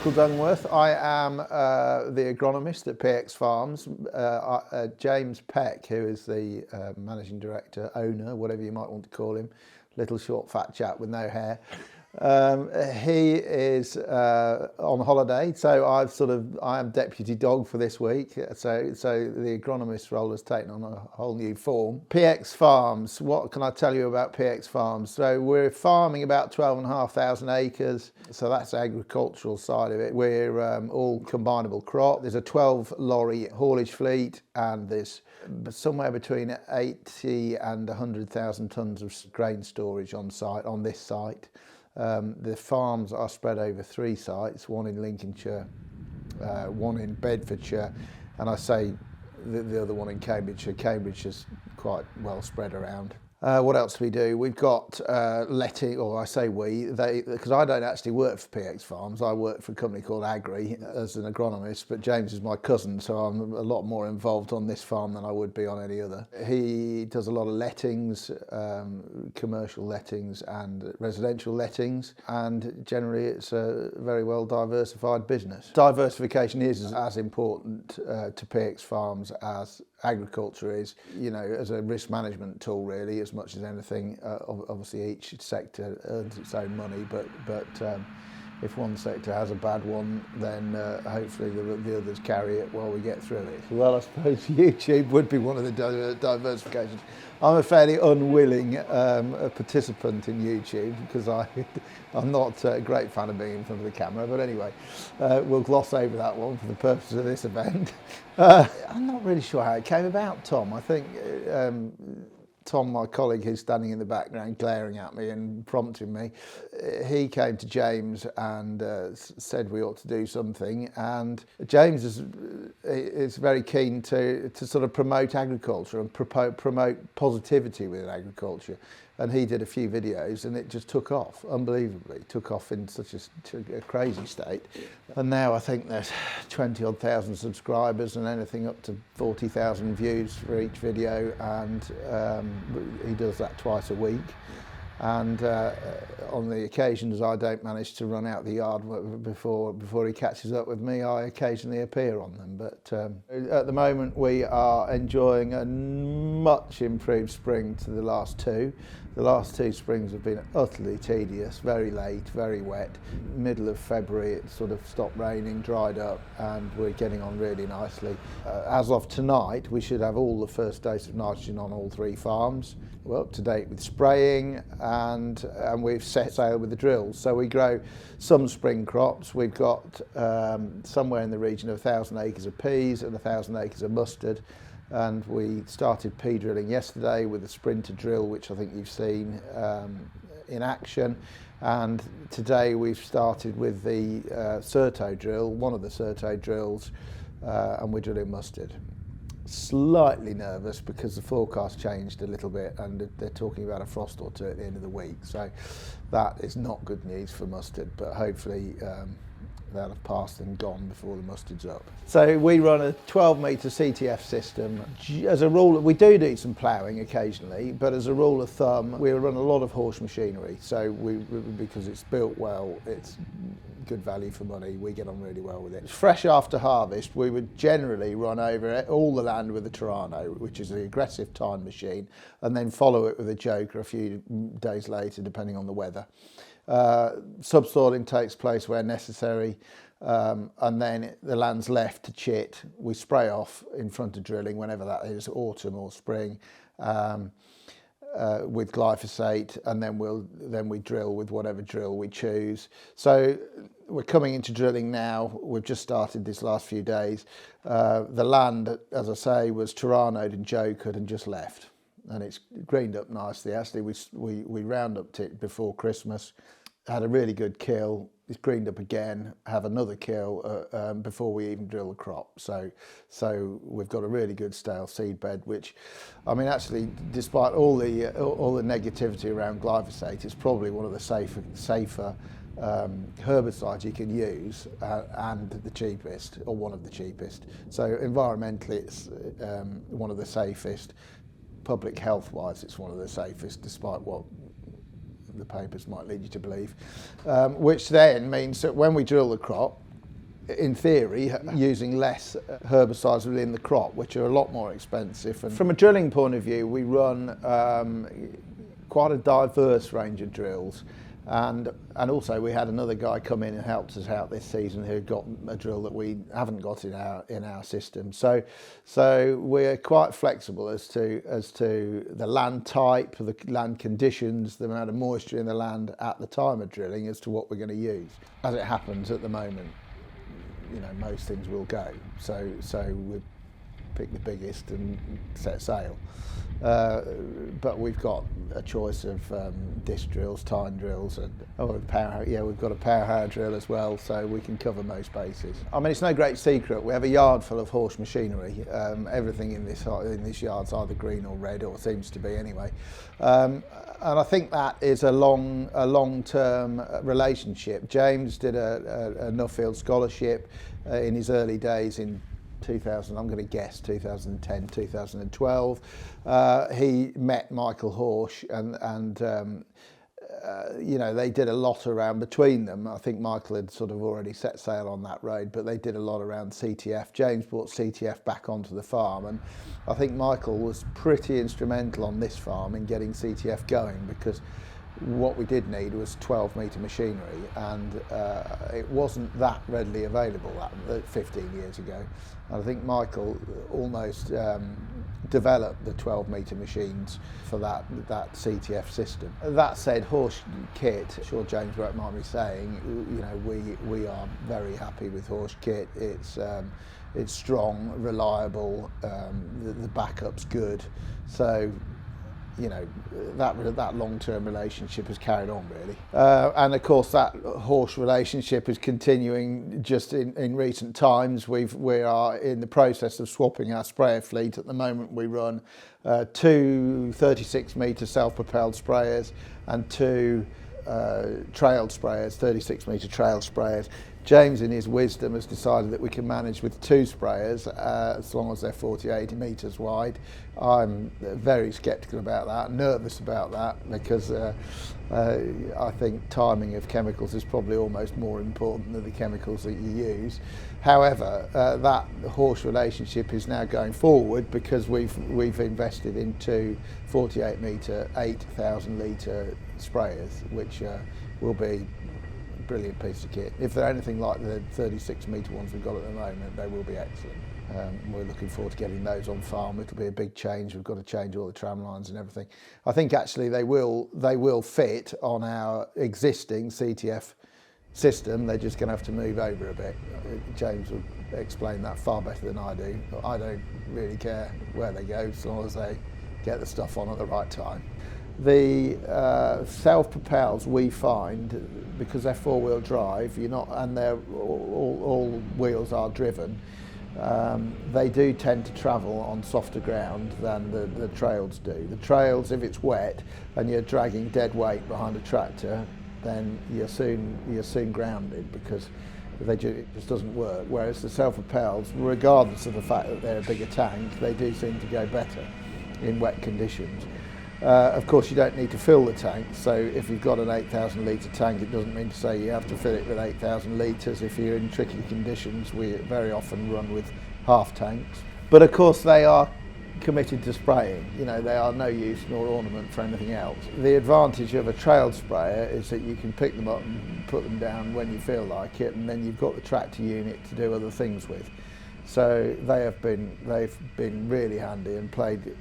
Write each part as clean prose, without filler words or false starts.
Michael Dungworth. I am the agronomist at PX Farms. James Peck, who is the managing director, owner, whatever you might want to call him, little short fat chap with no hair. He is on holiday, so I am deputy dog for this week. So the agronomist role has taken on a whole new form. PX Farms. What can I tell you about PX Farms? So we're farming about 12,500 acres. So that's the agricultural side of it. We're all combinable crop. There's a 12 lorry haulage fleet, and there's somewhere between 80 and 100,000 tonnes of grain storage on site on this site. The farms are spread over 3 sites, one in Lincolnshire, one in Bedfordshire, and I say the other one in Cambridgeshire. Cambridge is quite well spread around. What else do we do? We've got letting, or I say we, because I don't actually work for PX Farms. I work for a company called Agri as an agronomist, but James is my cousin, so I'm a lot more involved on this farm than I would be on any other. He does a lot of lettings, commercial lettings and residential lettings, and generally it's a very well diversified business. Diversification is as important to PX Farms as agriculture is, you know, as a risk management tool really, as much as anything. Obviously each sector earns its own money, but if one sector has a bad one, then hopefully the others carry it while we get through it. Well, I suppose YouTube would be one of the diversifications. I'm a fairly unwilling participant in YouTube because I'm not a great fan of being in front of the camera, but anyway, we'll gloss over that one for the purposes of this event. I'm not really sure how it came about, Tom. I think Tom, my colleague who's standing in the background glaring at me and prompting me, he came to James and said we ought to do something, and James is very keen to sort of promote agriculture and promote positivity within agriculture, and he did a few videos and it just took off, unbelievably, took off in such a crazy state. And now I think there's 20-odd thousand subscribers and anything up to 40,000 views for each video, and he does that twice a week. And on the occasions I don't manage to run out the yard before he catches up with me, I occasionally appear on them. But at the moment we are enjoying a much improved spring to the last 2. The last 2 springs have been utterly tedious, very late, very wet. Middle of February it sort of stopped raining, dried up, and we're getting on really nicely. As of tonight we should have all the first dose of nitrogen on all 3 farms. We're up to date with spraying, and we've set sail with the drills. So we grow some spring crops. We've got somewhere in the region of 1,000 acres of peas and 1,000 acres of mustard. And we started pea drilling yesterday with a sprinter drill, which I think you've seen in action. And today we've started with the Certo drill, one of the Certo drills, and we're drilling mustard. Slightly nervous because the forecast changed a little bit and they're talking about a frost or 2 at the end of the week. So that is not good news for mustard, but hopefully they'll have passed and gone before the mustard's up. So we run a 12-metre CTF system. As a rule, we do some ploughing occasionally, but as a rule of thumb, we run a lot of horse machinery. So because it's built well, it's good value for money, we get on really well with it. Fresh after harvest, we would generally run over all the land with a Torano, which is the aggressive tine machine, and then follow it with a joker a few days later, depending on the weather. Subsoiling takes place where necessary, and then the land's left to chit. We spray off in front of drilling whenever that is, autumn or spring, with glyphosate, and then we drill with whatever drill we choose. So we're coming into drilling now. We've just started this last few days. The land, as I say, was Toranoed and jokered and just left, and it's greened up nicely. Actually, we round up it before Christmas, had a really good kill. It's greened up again, have another kill before we even drill the crop. So we've got a really good stale seedbed, which, I mean, actually, despite all the negativity around glyphosate, it's probably one of the safer herbicides you can use, and the cheapest, or one of the cheapest. So environmentally, it's one of the safest. Public health-wise, it's one of the safest, despite what the papers might lead you to believe, which then means that when we drill the crop, in theory, using less herbicides within the crop, which are a lot more expensive. And from a drilling point of view, we run quite a diverse range of drills. And also we had another guy come in and helped us out this season who got a drill that we haven't got in our system. So we're quite flexible as to the land type, the land conditions, the amount of moisture in the land at the time of drilling as to what we're going to use. As it happens at the moment, most things will go. So we pick the biggest and set sail. But we've got a choice of disc drills, tine drills, and we've got a power harrow drill as well, so we can cover most bases. I mean, it's no great secret. We have a yard full of horse machinery. Everything in this yard's either green or red, or seems to be anyway. And I think that is a long-term relationship. James did a Nuffield scholarship in his early days in 2000, I'm going to guess 2010, 2012. He met Michael Horsch and they did a lot around between them. I think Michael had sort of already set sail on that road, but they did a lot around CTF. James brought CTF back onto the farm, and I think Michael was pretty instrumental on this farm in getting CTF going, because what we did need was 12-metre machinery, and it wasn't that readily available 15 years ago. And I think Michael almost developed the 12-metre machines for that CTF system. That said, Horsch kit, I'm sure James won't mind me saying, we are very happy with Horsch kit. It's strong, reliable, the backup's good, so that long-term relationship has carried on, really. And of course that horse relationship is continuing just in recent times. We are in the process of swapping our sprayer fleet. At the moment we run 2 36-metre self-propelled sprayers and 2 trailed sprayers, 36-metre trail sprayers. James, in his wisdom, has decided that we can manage with 2 sprayers as long as they're 48 metres wide. I'm very sceptical about that, nervous about that, because I think timing of chemicals is probably almost more important than the chemicals that you use. However, that horse relationship is now going forward because we've invested in 2 48-metre, 8,000 litre sprayers, which will be brilliant piece of kit. If they're anything like the 36-metre ones we've got at the moment, they will be excellent. We're looking forward to getting those on farm. It'll be a big change. We've got to change all the tram lines and everything. I think actually they will fit on our existing CTF system. They're just going to have to move over a bit. James will explain that far better than I do. I don't really care where they go, as long as they get the stuff on at the right time. The self-propels, we find, because they're 4-wheel drive, and they're all wheels are driven, they do tend to travel on softer ground than the trails do. The trails, if it's wet and you're dragging dead weight behind a tractor, then you're soon grounded, because it just doesn't work. Whereas the self-propels, regardless of the fact that they're a bigger tank, they do seem to go better in wet conditions. Of course, you don't need to fill the tank, so if you've got an 8,000 litre tank, it doesn't mean to say you have to fill it with 8,000 litres. If you're in tricky conditions, we very often run with half tanks. But of course, they are committed to spraying. They are no use nor ornament for anything else. The advantage of a trailed sprayer is that you can pick them up and put them down when you feel like it, and then you've got the tractor unit to do other things with. So they've been really handy and played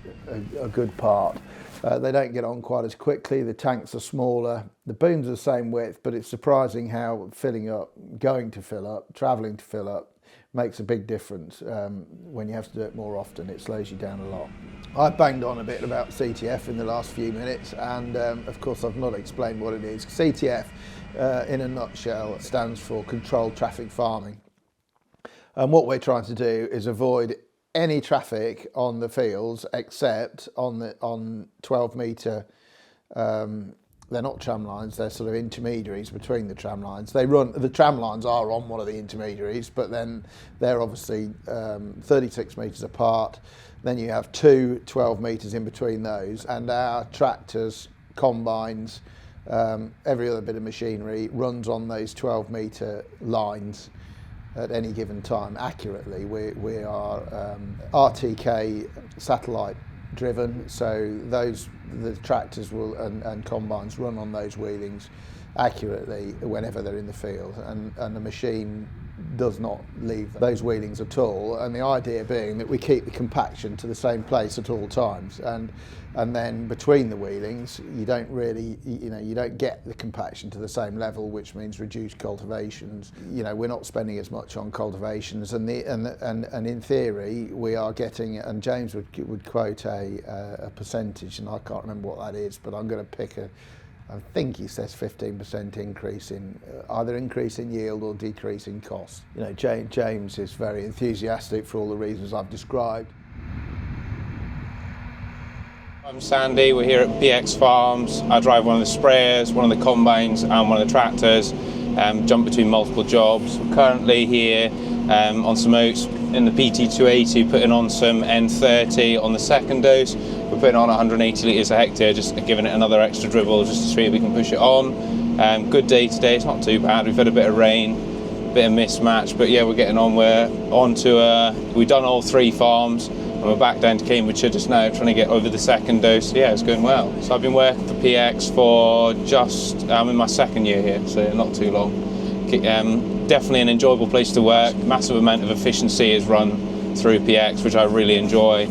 a good part. They don't get on quite as quickly. The tanks are smaller. The booms are the same width, but it's surprising how filling up, going to fill up, travelling to fill up makes a big difference. When you have to do it more often, it slows you down a lot. I've banged on a bit about CTF in the last few minutes, and of course I've not explained what it is. CTF, in a nutshell, stands for Controlled Traffic Farming. And what we're trying to do is avoid any traffic on the fields except on 12-metre. They're not tram lines; they're sort of intermediaries between the tram lines. The tram lines are on one of the intermediaries, but then they're obviously 36 metres apart. Then you have 2 12 metres in between those, and our tractors, combines, every other bit of machinery runs on those 12-metre lines. at any given time accurately. We are RTK satellite driven, so the tractors will and combines run on those wheelings accurately whenever they're in the field, and the machine does not leave those wheelings at all, and the idea being that we keep the compaction to the same place at all times, and then between the wheelings you don't really, you don't get the compaction to the same level, which means reduced cultivations. We're not spending as much on cultivations, and in theory we are getting, and James would quote a percentage, and I can't remember what that is, but I'm going to pick I think he says 15% increase in either increase in yield or decrease in cost. James is very enthusiastic for all the reasons I've described. I'm Sandy, we're here at PX Farms. I drive one of the sprayers, one of the combines and one of the tractors, jump between multiple jobs. We're currently here on some oats in the PT280, putting on some N30 on the second dose. We're putting on 180 litres a hectare, just giving it another extra dribble just to see if we can push it on. Good day today, it's not too bad. We've had a bit of rain, a bit of mismatch, but yeah, we're getting on. We're on to, we've done all 3 farms, and we're back down to Cambridgeshire just now, trying to get over the second dose. Yeah, it's going well. So I've been working for PX for I'm in my 2nd year here, so not too long. Definitely an enjoyable place to work. Massive amount of efficiency is run through PX, which I really enjoy.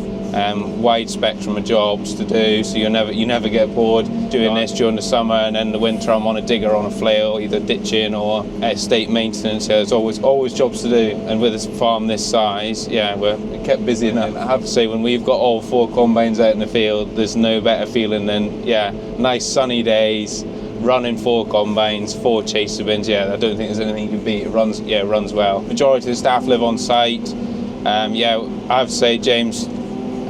Wide spectrum of jobs to do, so you never get bored doing this during the summer, and then the winter I'm on a digger, on a flail, either ditching or estate maintenance. Yeah, there's always jobs to do, and with a farm this size, yeah, we're kept busy enough. I have to say, when we've got all 4 combines out in the field, there's no better feeling than, yeah, nice sunny days, running 4 combines, 4 chaser bins. Yeah, I don't think there's anything you can beat. It runs well. Majority of the staff live on site. Yeah, I have to say, James,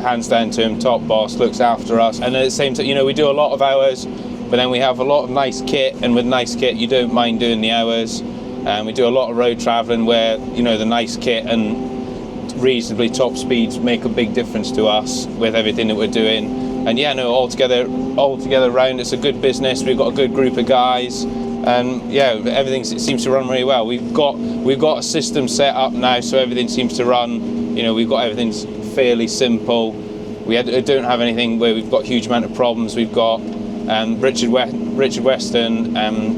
hands down to him, top boss, looks after us. And at the same time, we do a lot of hours, but then we have a lot of nice kit, and with nice kit you don't mind doing the hours. We do a lot of road travelling where the nice kit and reasonably top speeds make a big difference to us with everything that we're doing. And yeah, no, all together around, it's a good business. We've got a good group of guys, and yeah, everything seems to run really well. We've got a system set up now, so everything seems to run. We've got everything's fairly simple. We don't have anything where we've got a huge amount of problems. We've got Richard Weston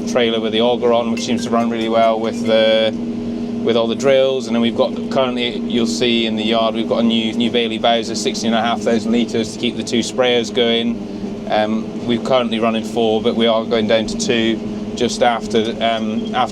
trailer with the auger on, which seems to run really well with all the drills. And then we've got, currently you'll see in the yard, we've got a new Bailey Bowser, 16,500 litres to keep the 2 sprayers going. We're currently running 4, but we are going down to 2 just after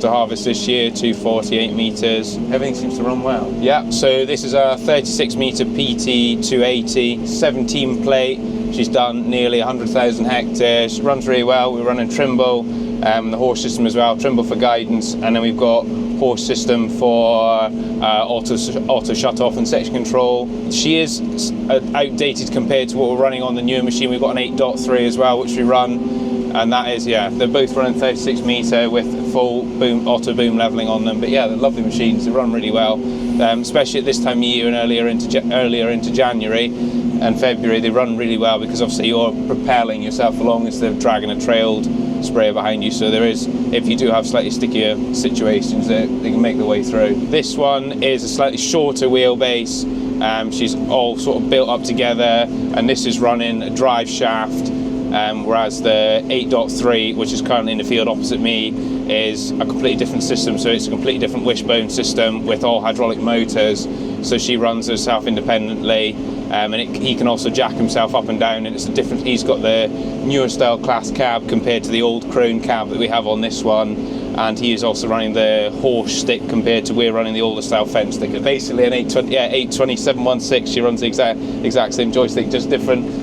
harvest this year, 248 metres. Everything seems to run well. Yeah, so this is a 36 metre PT 280, 17 plate. She's done nearly 100,000 hectares. She runs really well. We're running Trimble, the horse system as well, Trimble for guidance, and then we've got horse system for auto shut off and section control. She is outdated compared to what we're running on the newer machine. We've got an 8.3 as well, which we run. And that is, yeah, they're both running 36 metre with full auto boom levelling on them. But yeah, they're lovely machines. They run really well, especially at this time of year and earlier into January and February. They run really well because obviously you're propelling yourself along instead of dragging a trailed sprayer behind you. So there is, if you do have slightly stickier situations, they can make their way through. This one is a slightly shorter wheelbase. She's all sort of built up together, and this is running a drive shaft. Whereas the 8.3, which is currently in the field opposite me, is a completely different system. So it's a completely different wishbone system with all hydraulic motors. So she runs herself independently, and he can also jack himself up and down. And it's a different. He's got the newer style class cab compared to the old crone cab that we have on this one. And he is also running the horse stick compared to we're running the older style Fendt stick. Basically an 820 716. She runs the exact same joystick, just different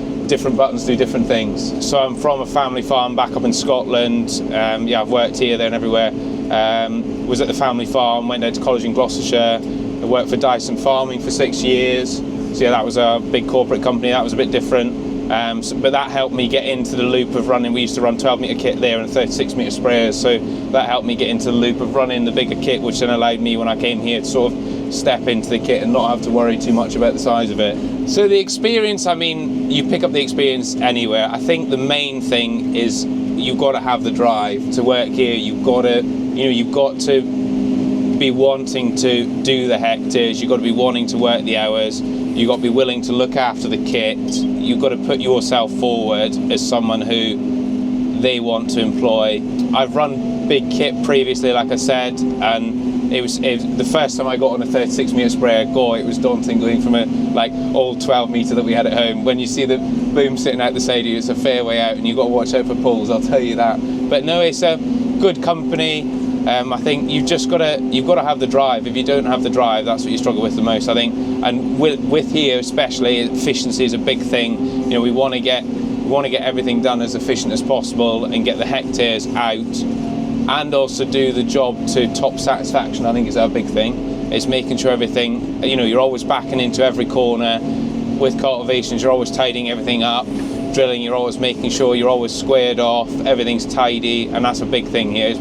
buttons do different things. So I'm from a family farm back up in Scotland. Yeah, I've worked here, there and everywhere. Was at the family farm, went down to college in Gloucestershire. I worked for Dyson Farming for 6 years. So yeah, that was a big corporate company. That was a bit different. But that helped me get into the loop of running. We used to run 12 metre kit there and 36 metre sprayers. So that helped me get into the loop of running the bigger kit, which then allowed me, when I came here, to sort of step into the kit and not have to worry too much about the size of it. So the experience, I mean, you pick up the experience anywhere. I think the main thing is you've got to have the drive to work here. You've got to be be wanting to do the hectares, you've got to be wanting to work the hours, you've got to be willing to look after the kit, you've got to put yourself forward as someone who they want to employ. I've run big kit previously, like I said, and it was the first time I got on a 36 metre sprayer, it was daunting going from a old 12 metre that we had at home. When you see the boom sitting out the side of you, it's a fair way out, and you've got to watch out for pulls, I'll tell you that. But no, it's a good company. I think you've got to have the drive. If you don't have the drive, that's what you struggle with the most, I think. And with here especially, efficiency is a big thing. We want to get everything done as efficient as possible and get the hectares out, and also do the job to top satisfaction. I think is our big thing. It's making sure everything, you're always backing into every corner. With cultivations, you're always tidying everything up. Drilling, you're always making sure you're always squared off, everything's tidy, and that's a big thing here. Is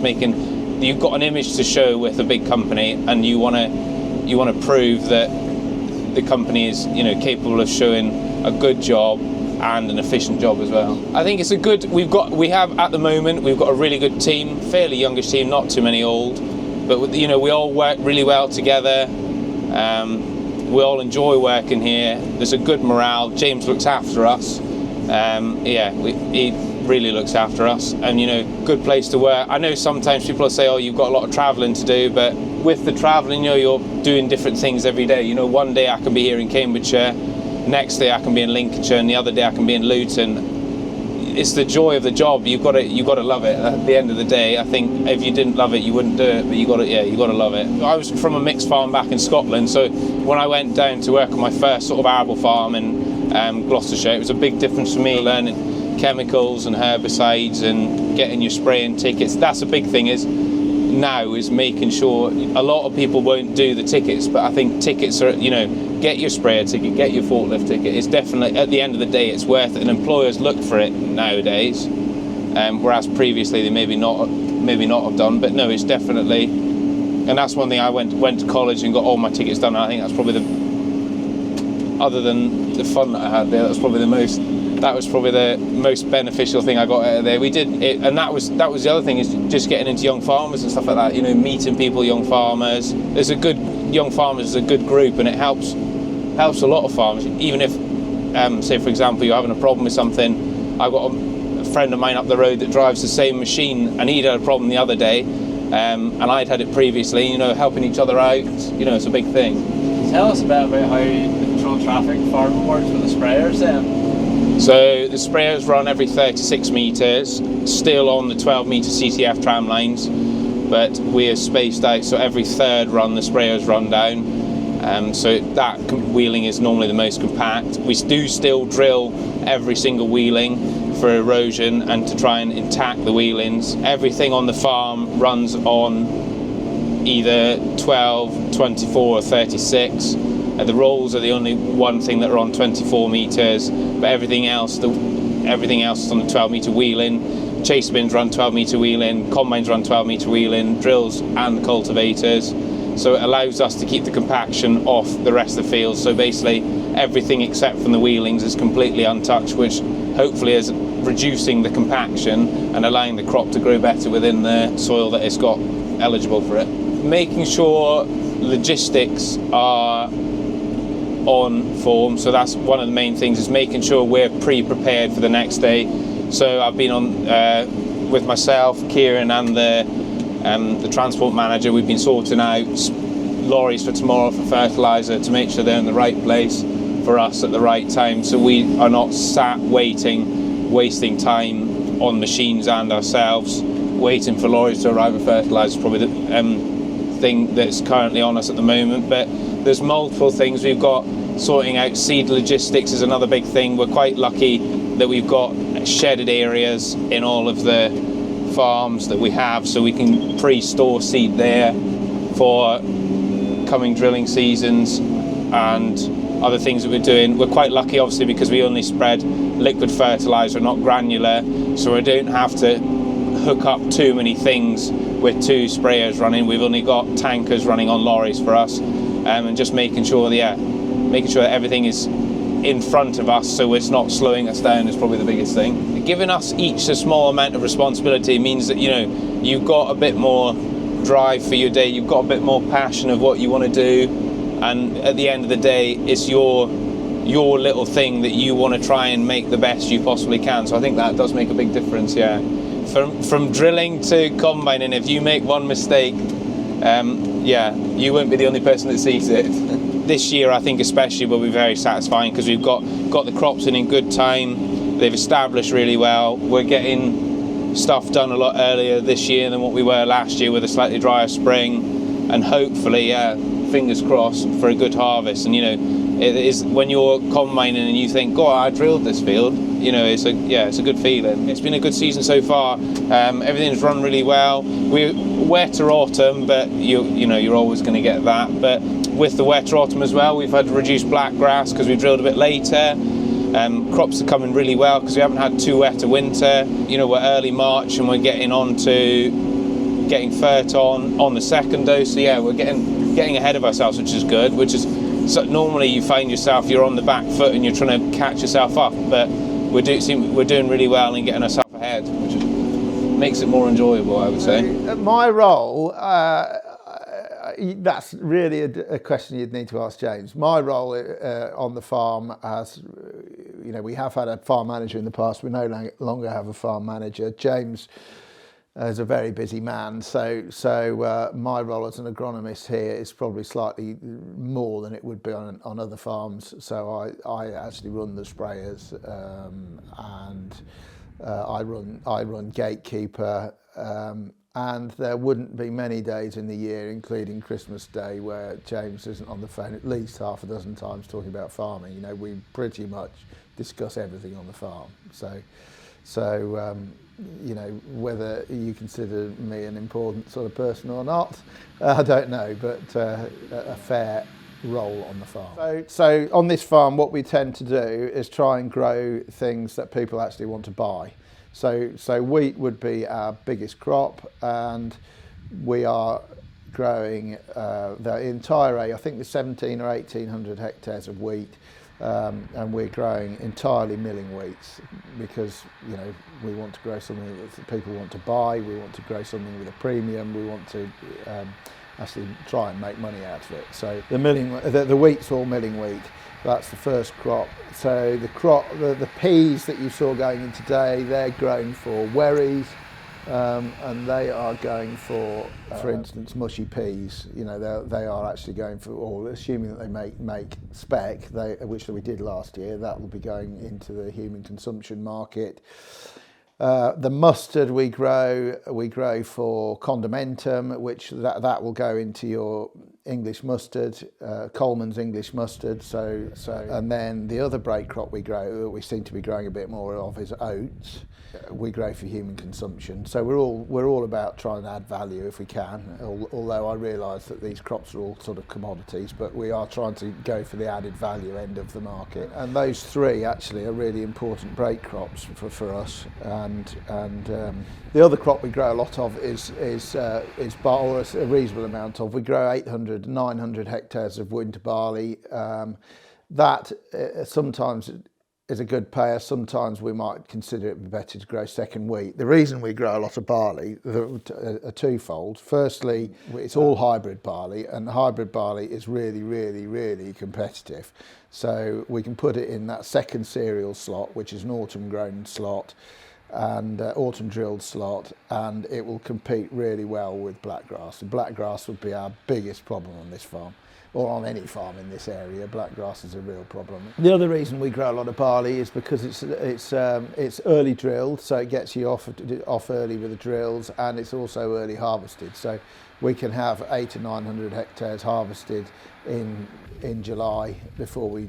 you've got an image to show with a big company, and you want to prove that the company is capable of showing a good job and an efficient job as well. I think it's we have at the moment, we've got a really good team, fairly youngish team, not too many old, but we all work really well together. We all enjoy working here. There's a good morale. James looks after us. He really looks after us, and good place to work. I know sometimes people will say, oh, you've got a lot of travelling to do, but with the travelling, you're doing different things every day. One day I can be here in Cambridgeshire, next day I can be in Lincolnshire, and the other day I can be in Luton. It's the joy of the job. You've got to love it. At the end of the day, I think if you didn't love it, you wouldn't do it. But you got to love it. I was from a mixed farm back in Scotland, so when I went down to work on my first sort of arable farm in Gloucestershire, it was a big difference for me, learning chemicals and herbicides and getting your spraying tickets. That's a big thing is making sure. A lot of people won't do the tickets, but I think tickets are, get your sprayer ticket, get your forklift ticket. It's definitely, at the end of the day, it's worth it, and employers look for it nowadays, whereas previously they maybe not have done. But no, it's definitely, and that's one thing. I went to college and got all my tickets done, and I think that's probably other than the fun that I had there, that was probably the most beneficial thing I got out of there. We did it, and that was the other thing, is just getting into young farmers and stuff like that. Meeting people, young farmers. Young farmers is a good group, and it helps a lot of farmers. Even if, say for example, you're having a problem with something. I've got a friend of mine up the road that drives the same machine, and he'd had a problem the other day, and I'd had it previously. Helping each other out. It's a big thing. Tell us about how you control traffic farming works with the sprayers then. So the sprayers run every 36 metres, still on the 12 metre CTF tram lines, but we are spaced out, so every third run the sprayers run down. So that wheeling is normally the most compact. We do still drill every single wheeling for erosion and to try and intact the wheelings. Everything on the farm runs on either 12, 24 or 36. The rolls are the only one thing that are on 24 metres, but everything else is on the 12 metre wheeling. Chase bins run 12 metre wheeling, combines run 12 metre wheeling, drills and cultivators. So it allows us to keep the compaction off the rest of the field. So basically everything except from the wheelings is completely untouched, which hopefully is reducing the compaction and allowing the crop to grow better within the soil that it's got eligible for it. Making sure logistics are on form, so that's one of the main things, is making sure we're pre-prepared for the next day. So I've been on with myself, Kieran and the transport manager. We've been sorting out lorries for tomorrow for fertiliser to make sure they're in the right place for us at the right time, so we are not sat wasting time on machines and ourselves waiting for lorries to arrive with fertiliser. Is probably the thing that's currently on us at the moment, but there's multiple things. We've got sorting out seed logistics is another big thing. We're quite lucky that we've got shedded areas in all of the farms that we have, so we can pre-store seed there for coming drilling seasons and other things that we're doing. We're quite lucky obviously because we only spread liquid fertiliser, not granular, so we don't have to hook up too many things with two sprayers running. We've only got tankers running on lorries for us. And just making sure that everything is in front of us, so it's not slowing us down, is probably the biggest thing. Giving us each a small amount of responsibility means that you've got a bit more drive for your day, you've got a bit more passion of what you want to do, and at the end of the day, it's your little thing that you want to try and make the best you possibly can. So I think that does make a big difference. Yeah, from drilling to combining, if you make one mistake, yeah, you won't be the only person that sees it. This year, I think especially, will be very satisfying because we've got the crops in good time. They've established really well. We're getting stuff done a lot earlier this year than what we were last year, with a slightly drier spring, and hopefully, yeah, fingers crossed for a good harvest. And it is when you're combining and you think, "God, I drilled this field." It's a good feeling. It's been a good season so far. Everything's run really well. We're wetter autumn, but you're always going to get that. But with the wetter autumn as well, we've had reduced black grass because we drilled a bit later. Crops are coming really well because we haven't had too wet a winter. We're early March and we're getting on to getting fert on the second dose. So yeah, we're getting ahead of ourselves, which is good. So normally you find yourself, you're on the back foot and you're trying to catch yourself up, but we're doing really well and getting ourselves ahead, which makes it more enjoyable, I would say. My role, that's really a question you'd need to ask James. My role on the farm, as we have had a farm manager in the past, we no longer have a farm manager. James is a very busy man, so my role as an agronomist here is probably slightly more than it would be on other farms. So I actually run the sprayers, and I run gatekeeper, and there wouldn't be many days in the year, including Christmas Day, where James isn't on the phone at least half a dozen times talking about farming. We pretty much discuss everything on the farm. So whether you consider me an important sort of person or not, I don't know, but a fair role on the farm. So on this farm, what we tend to do is try and grow things that people actually want to buy. So wheat would be our biggest crop, and we are growing the entire area. I think there's 17 or 1800 hectares of wheat. And we're growing entirely milling wheats because we want to grow something that people want to buy. We want to grow something with a premium. We want to actually try and make money out of it. So the wheat's all milling wheat. That's the first crop. So the peas that you saw going in today, they're grown for wherries. And they are going for instance, mushy peas. They are actually going for, or assuming that they make spec, which we did last year, that will be going into the human consumption market. The mustard we grow for condimentum, which that will go into your English mustard, Coleman's English mustard. So and then the other break crop we grow, that we seem to be growing a bit more of, is oats. We grow for human consumption. So we're all about trying to add value if we can. Although I realise that these crops are all sort of commodities, but we are trying to go for the added value end of the market. And those three actually are really important break crops for us. And the other crop we grow a lot of is barley, or a reasonable amount of. We grow 800, 900 hectares of winter barley. That sometimes is a good payer. Sometimes we might consider it better to grow second wheat. The reason we grow a lot of barley are twofold. Firstly, it's all hybrid barley, and hybrid barley is really, really, really competitive. So we can put it in that second cereal slot, which is an autumn grown slot and autumn drilled slot, and it will compete really well with blackgrass. And blackgrass would be our biggest problem on this farm, or on any farm in this area. Blackgrass is a real problem. The other reason we grow a lot of barley is because it's early drilled, so it gets you off early with the drills, and it's also early harvested. So we can have 800 to 900 hectares harvested in July before we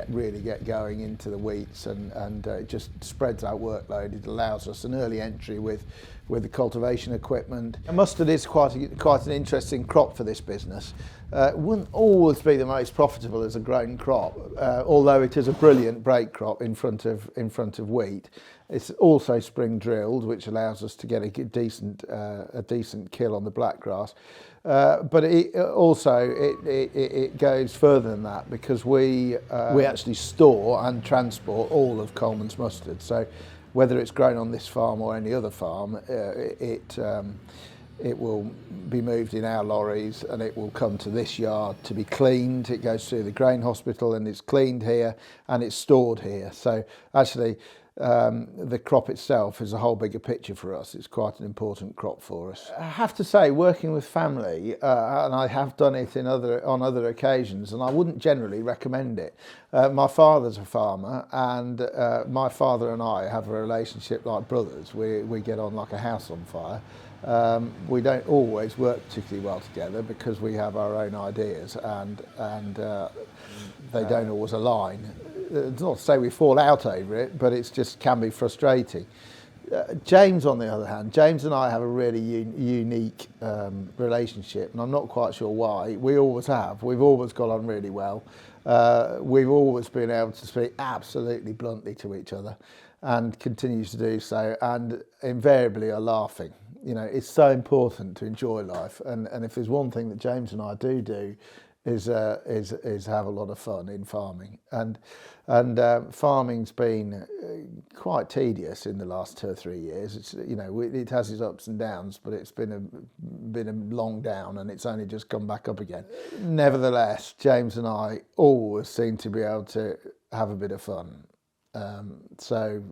really get going into the wheats, and it just spreads our workload. It allows us an early entry with the cultivation equipment. And mustard is quite an interesting crop for this business. It wouldn't always be the most profitable as a grown crop, although it is a brilliant break crop in front of wheat. It's also spring drilled, which allows us to get a decent kill on the blackgrass. But it goes further than that, because we actually store and transport all of Coleman's mustard. So whether it's grown on this farm or any other farm, it will be moved in our lorries and it will come to this yard to be cleaned. It goes through the grain hospital and it's cleaned here and it's stored here. So actually the crop itself is a whole bigger picture for us. It's quite an important crop for us. I have to say, working with family, and I have done it on other occasions, and I wouldn't generally recommend it. My father's a farmer, and my father and I have a relationship like brothers. We get on like a house on fire. We don't always work particularly well together because we have our own ideas, and they don't always align. It's not to say we fall out over it, but it's just can be frustrating. James, on the other hand, James and I have a really unique relationship, and I'm not quite sure why. We always have. We've always got on really well. We've always been able to speak absolutely bluntly to each other, and continues to do so, and invariably are laughing. You know, it's so important to enjoy life, and if there's one thing that James and I do is have a lot of fun in farming, and farming's been quite tedious in the last 2 or 3 years. It's, you know, it has its ups and downs, but it's been a long down, and it's only just come back up again. Nevertheless, James and I always seem to be able to have a bit of fun. So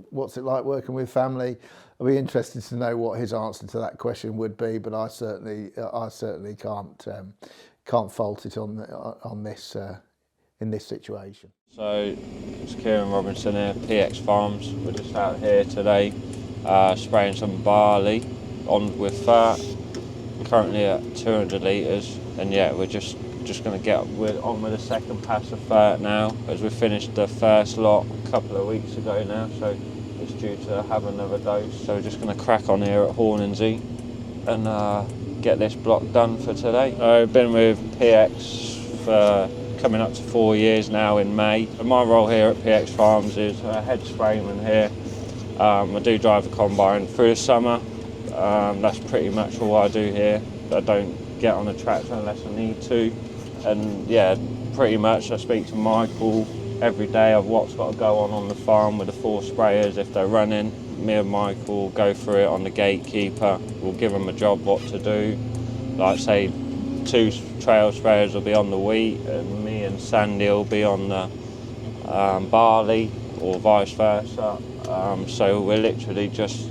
what's it like working with family? I'll be interested to know what his answer to that question would be, but I certainly can't fault it on this in this situation. So it's Kieran Robinson here, PX Farms. We're just out here today spraying some barley on with fert. Currently at 200 litres, and yeah, we're just going to get on with the second pass of fert now, as we finished the first lot a couple of weeks ago now, so it's due to have another dose. So we're just going to crack on here at Hornsey and get this block done for today. I've been with PX for coming up to 4 years now in May. And my role here at PX Farms is head sprayman here. I do drive a combine through the summer. That's pretty much all I do here. I don't get on a tractor unless I need to. And yeah, pretty much I speak to Michael every day of what's got to go on the farm with the 4 sprayers if they're running. Me and Michael go through it on the gatekeeper. We'll give them a job what to do. Like say 2 trail sprayers will be on the wheat, and me and Sandy will be on the barley, or vice versa. So we're literally just,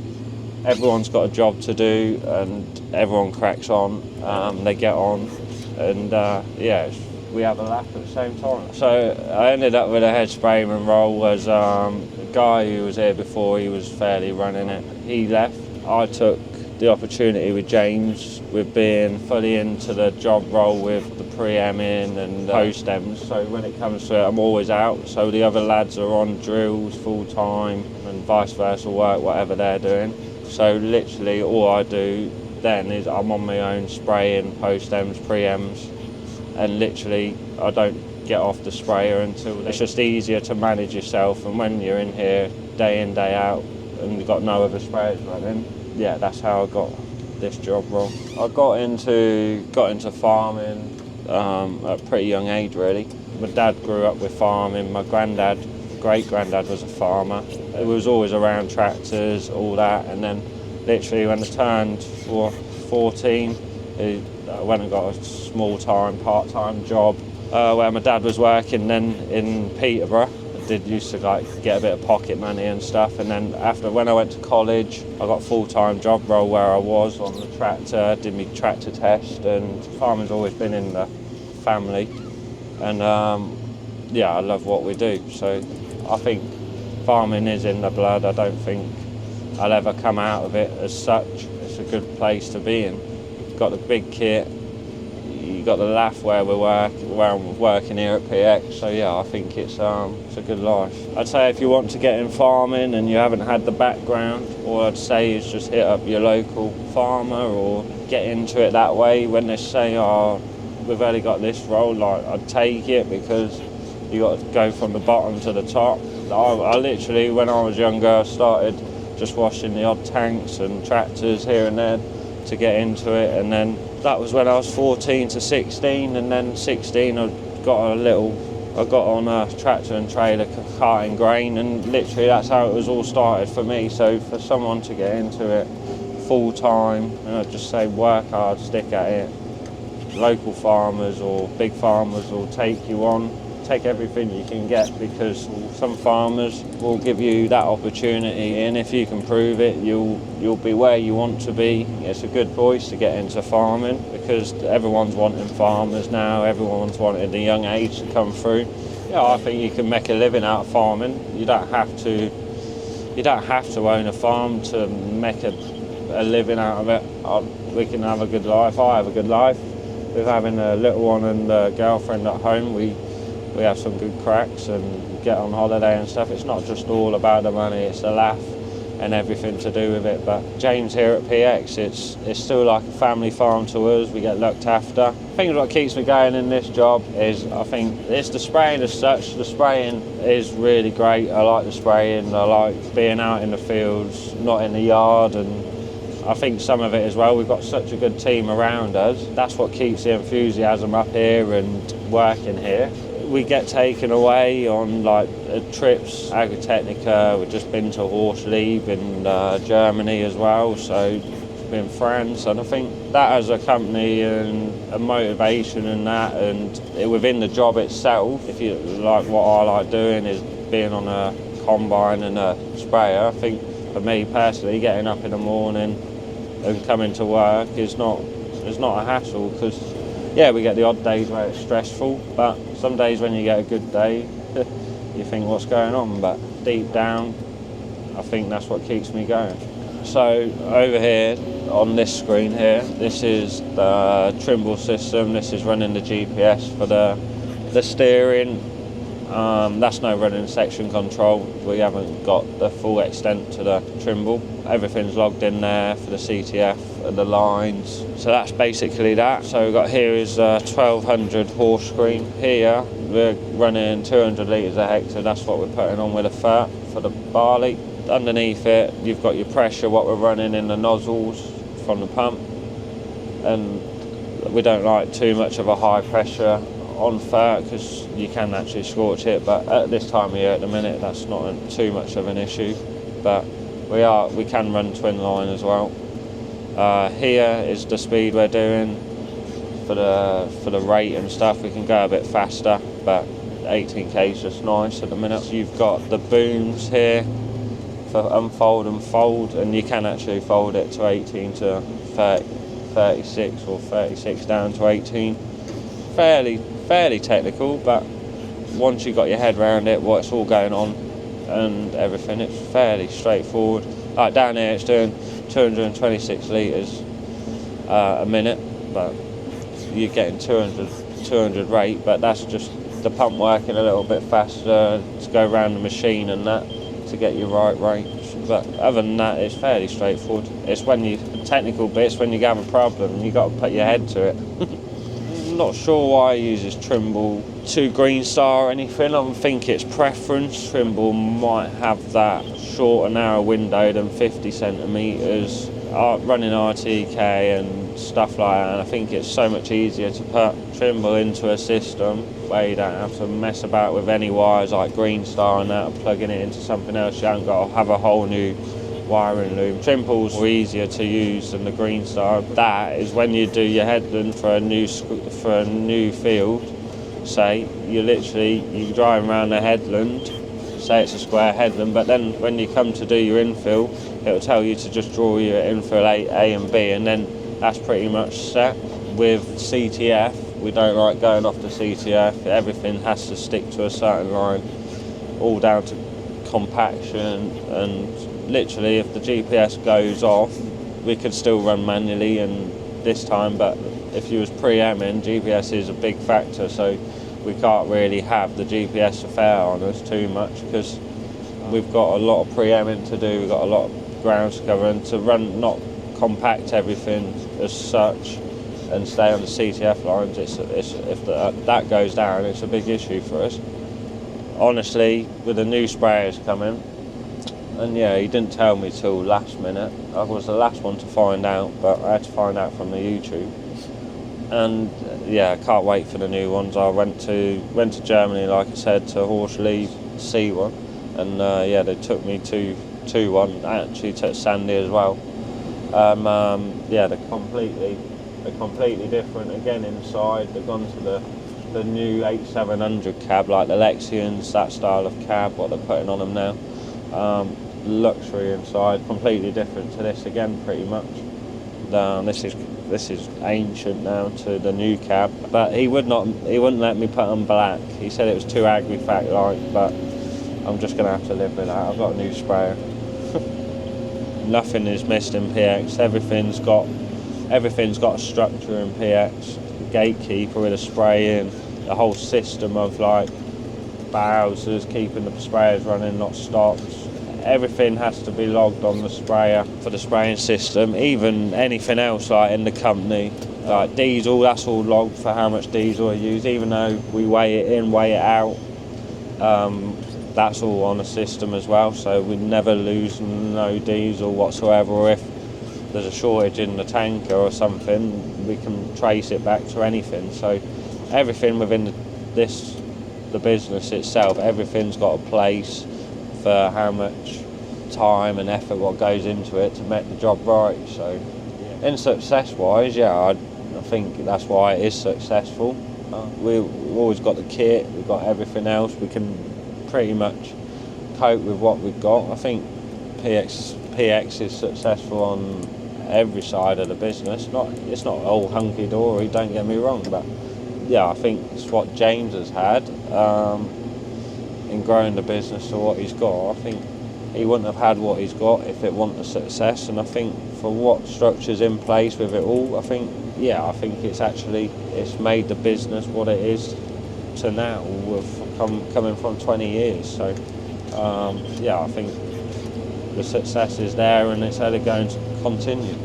everyone's got a job to do, and everyone cracks on. They get on, and yeah, we have a laugh at the same time. So I ended up with a head sprayman role. Was a guy who was here before, he was fairly running it. He left. I took the opportunity with James, with being fully into the job role with the pre-emming and post-ems. So when it comes to it, I'm always out. So the other lads are on drills full time, and vice versa work, whatever they're doing. So literally all I do then is I'm on my own spraying post-ems, pre-ems, and literally I don't get off the sprayer until it's just easier to manage yourself. And when you're in here day in, day out, and you've got no other sprayers running, yeah, that's how I got this job role. I got into farming at a pretty young age, really. My dad grew up with farming. My great-granddad was a farmer. It was always around tractors, all that, and then literally when I turned 14, I went and got a small-time, part-time job where my dad was working then in Peterborough. Used to like get a bit of pocket money and stuff, and then when I went to college, I got a full-time job role where I was on the tractor, did my tractor test, and farming's always been in the family, and yeah, I love what we do. So I think farming is in the blood. I don't think I'll ever come out of it as such. It's a good place to be in. You've got the big kit, you got the laugh where I'm working here at PX, so yeah, I think it's a good life. I'd say if you want to get in farming and you haven't had the background, all I'd say is just hit up your local farmer or get into it that way. When they say, oh, we've only got this role, like, I'd take it, because you got to go from the bottom to the top. I literally, when I was younger, I started just washing the odd tanks and tractors here and there to get into it, and then that was when I was 14 to 16, and then 16 I got on a tractor and trailer carting grain, and literally that's how it was all started for me. So for someone to get into it full time, and I'd just say work hard, stick at it. Local farmers or big farmers will take you on, take everything you can get, because some farmers will give you that opportunity, and if you can prove it, you'll be where you want to be. It's a good voice to get into farming, because everyone's wanting farmers now, everyone's wanting the young age to come through. Yeah, I think you can make a living out of farming. You don't have to own a farm to make a living out of it. We can have a good life. I have a good life. With having a little one and a girlfriend at home, we have some good cracks and get on holiday and stuff. It's not just all about the money, it's the laugh and everything to do with it. But James here at PX, it's still like a family farm to us. We get looked after. I think what keeps me going in this job is, I think it's the spraying as such. The spraying is really great. I like the spraying. I like being out in the fields, not in the yard, and I think some of it as well, we've got such a good team around us. That's what keeps the enthusiasm up here and working here. We get taken away on like trips, Agritechnica. We've just been to Horsley in Germany as well, so been France, and I think that as a company and a motivation and that, and within the job itself, if you like what I like doing is being on a combine and a sprayer. I think for me personally, getting up in the morning and coming to work is not a hassle, because yeah, we get the odd days where it's stressful, but some days when you get a good day, you think what's going on, but deep down, I think that's what keeps me going. So over here on this screen here, this is the Trimble system. This is running the GPS for the steering. That's no running section control. We haven't got the full extent to the Trimble. Everything's logged in there for the CTF and the lines. So that's basically that. So we've got here is 1200 horse screen. Here we're running 200 litres a hectare. That's what we're putting on with a Fendt for the barley. Underneath it, you've got your pressure, what we're running in the nozzles from the pump. And we don't like too much of a high pressure on Fendt because you can actually scorch it, but at this time of year at the minute that's not too much of an issue. But we can run twin line as well. Here is the speed we're doing for the rate and stuff. We can go a bit faster, but 18k is just nice at the minute. You've got the booms here for unfold and fold, and you can actually fold it to 18 to 30, 36 or 36 down to 18. Fairly technical, but once you've got your head around it, what's all going on and everything, it's fairly straightforward. Like down here it's doing 226 litres a minute, but you're getting 200 rate, but that's just the pump working a little bit faster to go around the machine and that to get your right range. But other than that, it's fairly straightforward. It's when the technical bits, when you have a problem, you've got to put your head to it. I'm not sure why he uses Trimble to Green Star or anything. I think it's preference. Trimble might have that shorter, narrow window than 50 centimetres. Running RTK and stuff like that, and I think it's so much easier to put Trimble into a system where you don't have to mess about with any wires like Green Star and that, or plugging it into something else. You haven't got to have a whole new wiring loom. Trimble's easier to use than the Green Star. That is when you do your headland for a new field. Say you're driving around the headland. Say it's a square headland, but then when you come to do your infill, it'll tell you to just draw your infill A and B, and then that's pretty much set. With CTF, we don't like going off the CTF. Everything has to stick to a certain line, all down to compaction, and literally if the GPS goes off, we could still run manually and this time, but if you was pre-emming, GPS is a big factor, so we can't really have the GPS affair on us too much because we've got a lot of pre-emming to do, we've got a lot of ground to cover, and to run, not compact everything as such and stay on the CTF lines, if that goes down, it's a big issue for us. Honestly, with the new sprayers coming, and yeah, he didn't tell me till last minute. I was the last one to find out, but I had to find out from the YouTube. And yeah, I can't wait for the new ones. I went to Germany, like I said, to Horsley to see one, and yeah, they took me to one. Actually took Sandy as well, Yeah, they're completely different. Again, inside, they've gone to the new 8700 cab, like the Lexions, that style of cab, what they're putting on them now. Luxury inside, completely different to this again, pretty much. This is ancient now to the new cab, but he wouldn't let me put on black. He said it was too agri-fact like, but I'm just gonna have to live with that. I've got a new sprayer. Nothing is missed in PX. Everything's got a structure in PX. Gatekeeper with a spray in, the whole system of like Bowsers keeping the sprayers running, not stops. Everything has to be logged on the sprayer for the spraying system. Even anything else like in the company, like diesel, that's all logged for how much diesel I use. Even though we weigh it in, weigh it out, that's all on the system as well. So we never lose no diesel whatsoever. Or if there's a shortage in the tanker or something, we can trace it back to anything. So everything within the business itself, everything's got a place for how much time and effort what goes into it to make the job right. So in success wise, yeah, I think that's why it is successful. We've always got the kit, we've got everything else, we can pretty much cope with what we've got. I think PX is successful on every side of the business. It's not all hunky-dory, don't get me wrong, but yeah, I think it's what James has had in growing the business to what he's got. I think he wouldn't have had what he's got if it wasn't a success, and I think for what structure's in place with it all, I think it's made the business what it is to now, with coming from 20 years. So yeah, I think the success is there and it's only going to continue.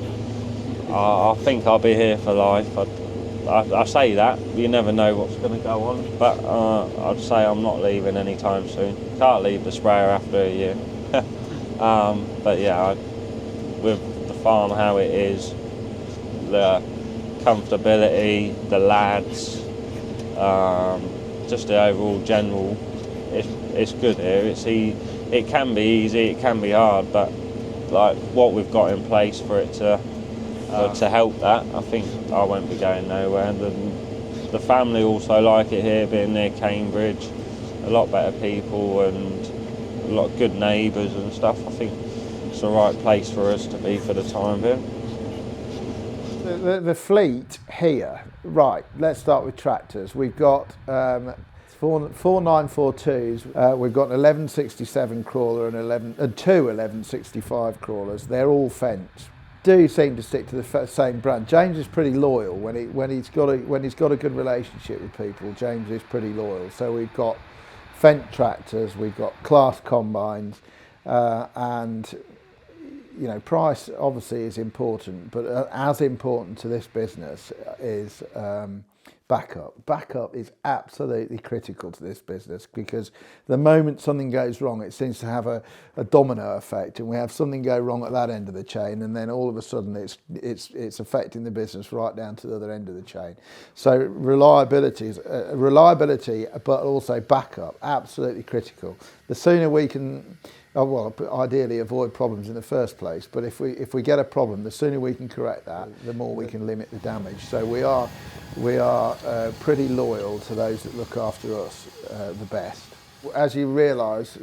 I think I'll be here for life. I say that, you never know what's going to go on, but I'd say I'm not leaving anytime soon. Can't leave the sprayer after a year. But yeah, with the farm how it is, the comfortability, the lads, just the overall general, it's good here. It can be easy, it can be hard, but like what we've got in place for it to help that, I think I won't be going nowhere. And the family also like it here, being near Cambridge, a lot better people and a lot of good neighbours and stuff. I think it's the right place for us to be for the time being. The fleet here, right, let's start with tractors. We've got four 942s, we've got an 1167 crawler and two 1165 crawlers. They're all Fendt. Do seem to stick to the same brand. James is pretty loyal when he's got a good relationship with people. James is pretty loyal. So we've got Fendt tractors, we've got Class combines, and you know, price obviously is important, but as important to this business is backup. Backup is absolutely critical to this business, because the moment something goes wrong, it seems to have a domino effect, and we have something go wrong at that end of the chain, and then all of a sudden it's affecting the business right down to the other end of the chain. So reliability, but also backup, absolutely critical. The sooner we can, well, ideally avoid problems in the first place, but if we get a problem, the sooner we can correct that, the more we can limit the damage. So we are pretty loyal to those that look after us the best. As you realise,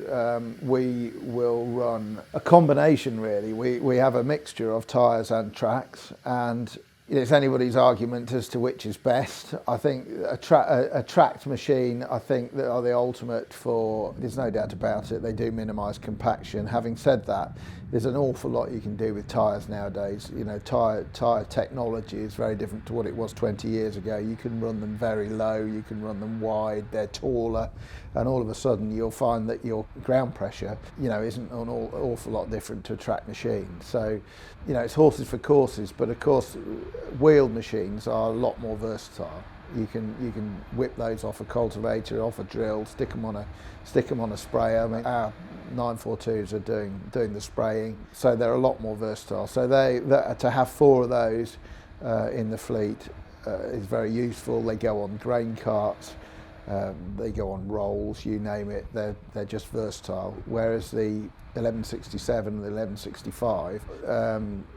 we will run a combination really. We have a mixture of tyres and tracks, and it's anybody's argument as to which is best. I think a tracked machine, I think, that are the ultimate for, there's no doubt about it, they do minimise compaction. Having said that, there's an awful lot you can do with tyres nowadays. You know, tyre technology is very different to what it was 20 years ago. You can run them very low, you can run them wide, they're taller, and all of a sudden you'll find that your ground pressure, you know, isn't an awful lot different to a track machine. So, you know, it's horses for courses, but of course wheeled machines are a lot more versatile. You can whip those off a cultivator, off a drill, stick them on a sprayer. I mean, our 942s are doing the spraying, so they're a lot more versatile. So to have four of those in the fleet is very useful. They go on grain carts. They go on rolls, you name it, they're just versatile. Whereas the 1167 and the 1165,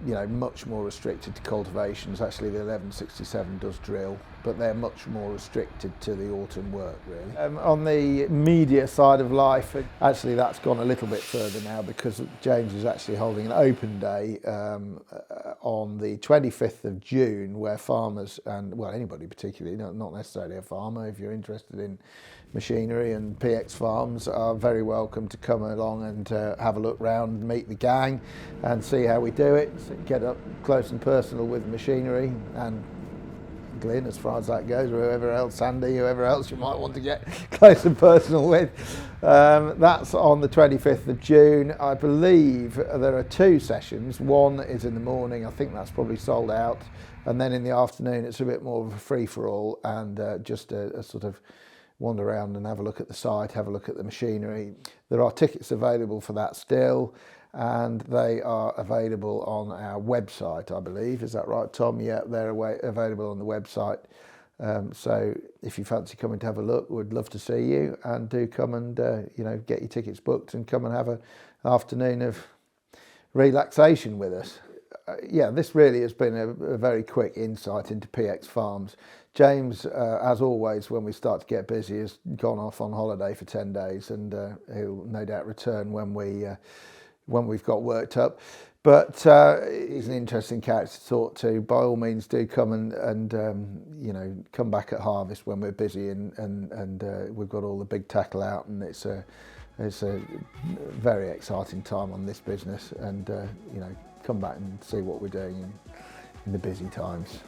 you know, much more restricted to cultivations. Actually, the 1167 does drill, but they're much more restricted to the autumn work, really. On the media side of life, actually that's gone a little bit further now, because James is actually holding an open day on the 25th of June, where farmers, and well, anybody particularly, not necessarily a farmer, if you're interested in machinery and PX farms, are very welcome to come along and have a look round, meet the gang and see how we do it, get up close and personal with machinery, and Glyn, as far as that goes, or whoever else, Sandy, whoever else you might want to get close and personal with. That's on the 25th of June. I believe there are 2 sessions. One is in the morning, I think that's probably sold out, and then in the afternoon it's a bit more of a free-for-all, and just a sort of wander around and have a look at the site, have a look at the machinery. There are tickets available for that still, and they are available on our website, I believe. Is that right, Tom? Yeah, they're available on the website. So if you fancy coming to have a look, we'd love to see you, and do come and you know, get your tickets booked and come and have an afternoon of relaxation with us. Yeah, this really has been a very quick insight into PX Farms. James, as always, when we start to get busy, has gone off on holiday for 10 days, and he'll no doubt return when we've got worked up. But he's an interesting character to talk to. By all means, do come and you know, come back at harvest when we're busy and we've got all the big tackle out, and it's a very exciting time on this business, and you know, come back and see what we're doing in the busy times.